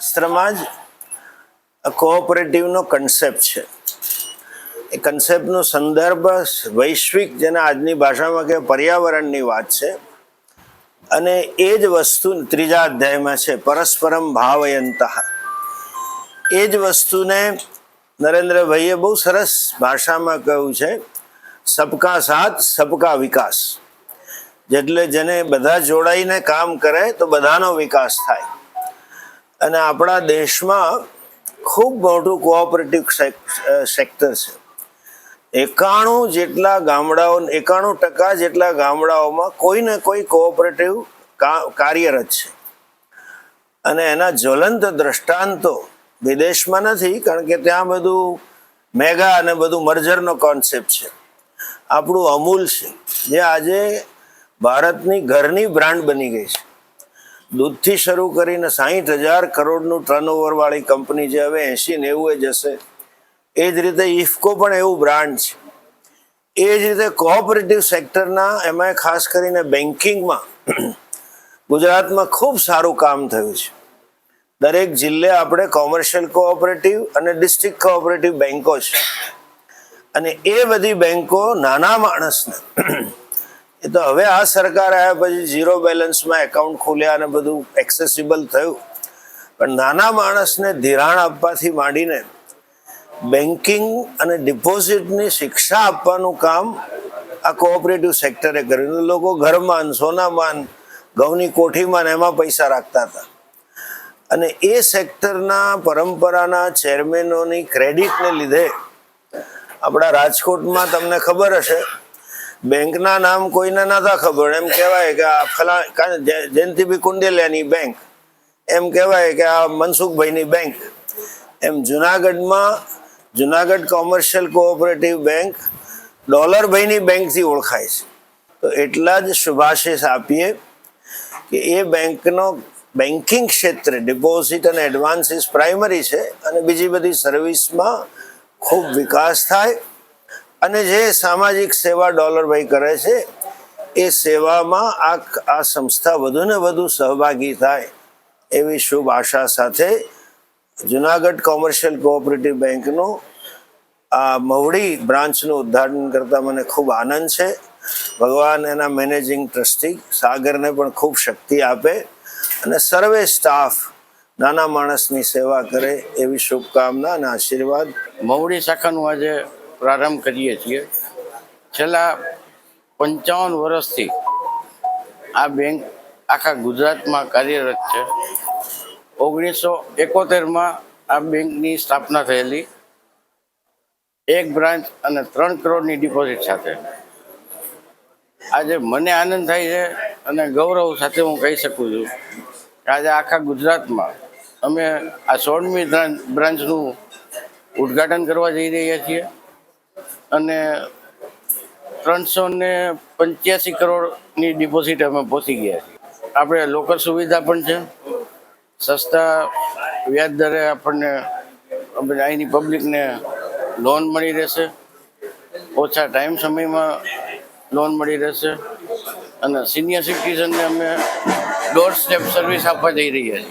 શાસ્ત્રમાં જ કોઓપરેટિવનો કન્સેપ્ટ છે. એ કન્સેપ્ટનો સંદર્ભ વૈશ્વિક, જેના આજની ભાષામાં કે પર્યાવરણની વાત છે. અને એ જ વસ્તુ ત્રીજા અધ્યાયમાં છે, પરસ્પરમ ભાવયંતઃ. એ જ વસ્તુને નરેન્દ્રભાઈએ બહુ સરસ ભાષામાં કહ્યું છે, સબકા સાથ સબકા વિકાસ. જેટલે જેને બધા જોડાઈને કામ કરે તો બધાનો વિકાસ થાય. અને આપણા દેશમાં ખૂબ મોટું કોઓપરેટિવ સેક્ટર છે. 91% જેટલા ગામડાઓમાં કોઈ ને કોઈ કોઓપરેટિવ કાર્યરત છે. અને એના જ્વલંત દ્રષ્ટાંતો વિદેશમાં નથી, કારણ કે ત્યાં બધું મેગા અને બધું મર્જરનો કોન્સેપ્ટ છે. આપણું અમૂલ છે, જે આજે ભારતની ઘરની બ્રાન્ડ બની ગઈ છે. દૂધથી શરૂ કરીને 60,000 કરોડનું ટર્નઓવર વાળી કંપની જે હવે 80-90 જશે. એ જ રીતે ઇફકો પણ એવું બ્રાન્ડ છે. એ જ રીતે કોઓપરેટિવ સેક્ટરના, એમાં ખાસ કરીને બેન્કિંગમાં ગુજરાતમાં ખૂબ સારું કામ થયું છે. દરેક જિલ્લે આપણે કોમર્શિયલ કોઓપરેટિવ અને ડિસ્ટ્રિક્ટ કોઓપરેટિવ બેન્કો છે. અને એ બધી બેન્કો નાના માણસને, એ તો હવે આ સરકાર આવ્યા પછી ઝીરો બેલેન્સમાં એકાઉન્ટ ખોલ્યા અને બધું એક્સેસિબલ થયું, પણ નાના માણસને ધિરાણ આપવાથી માંડીને બેન્કિંગ અને ડિપોઝિટની શિક્ષા આપવાનું કામ આ કોઓપરેટિવ સેક્ટરે કર્યું. લોકો ઘરમાં, સોનામાં, ઘઉંની કોઠીમાં એમાં પૈસા રાખતા હતા. અને એ સેક્ટરના પરંપરાના ચેરમેનોની ક્રેડિટને લીધે આપણા રાજકોટમાં તમને ખબર હશે, બેંકના નામ કોઈને નતા ખબર. એમ કહેવાય કે આ જયંતિભાઈ કુંડેલિયાની બેંક, એમ કહેવાય કે આ મનસુખભાઈની બેંક. એમ જુનાગઢ કોમર્શિયલ કોઓપરેટિવ બેંક ડોલરભાઈની બેંકથી ઓળખાય છે. તો એટલા જ શુભાશીષ આપીએ કે એ બેંકનો બેન્કિંગ ક્ષેત્રે ડિપોઝિટ અને એડવાન્સીસ પ્રાઇમરી છે, અને બીજી બધી સર્વિસમાં ખૂબ વિકાસ થાય. અને જે સામાજિક સેવા ડોલરભાઈ કરે છે, એ સેવામાં આ સંસ્થા વધુ ને વધુ સહભાગી થાય, એવી શુભ આશા સાથે જુનાગઢ કોમર્શિયલ કોઓપરેટિવ બેંકનું આ મવડી બ્રાન્ચનું ઉદ્ઘાટન કરતા મને ખૂબ આનંદ છે. ભગવાન એના મેનેજિંગ ટ્રસ્ટી સાગરને પણ ખૂબ શક્તિ આપે, અને સર્વે સ્ટાફ નાના માણસની સેવા કરે, એવી શુભકામના અને આશીર્વાદ. મવડી શાખાનું આજે પ્રારંભ કરીએ છીએ. છેલ્લા 55 વર્ષથી આ બેંક આખા ગુજરાતમાં કાર્યરત છે. 1971માં આ બેંકની સ્થાપના થયેલી, 1 બ્રાન્ચ અને 3 કરોડની ડિપોઝિટ સાથે. આજે મને આનંદ થાય છે અને ગૌરવ સાથે હું કહી શકું છું કે આજે આખા ગુજરાતમાં અમે આ 16મી બ્રાન્ચનું ઉદ્ઘાટન કરવા જઈ રહ્યા છીએ. અને 385 કરોડની ડિપોઝિટ અમે પહોંચી ગયા છીએ. આપણે લોકર સુવિધા પણ છે. સસ્તા વ્યાજ દરે આપણને અહીંની પબ્લિકને લોન મળી રહેશે. ઓછા ટાઈમ સમયમાં લોન મળી રહેશે. અને સિનિયર સિટીઝનને અમે ડોર સ્ટેપ સર્વિસ આપવા જઈ રહ્યા છીએ.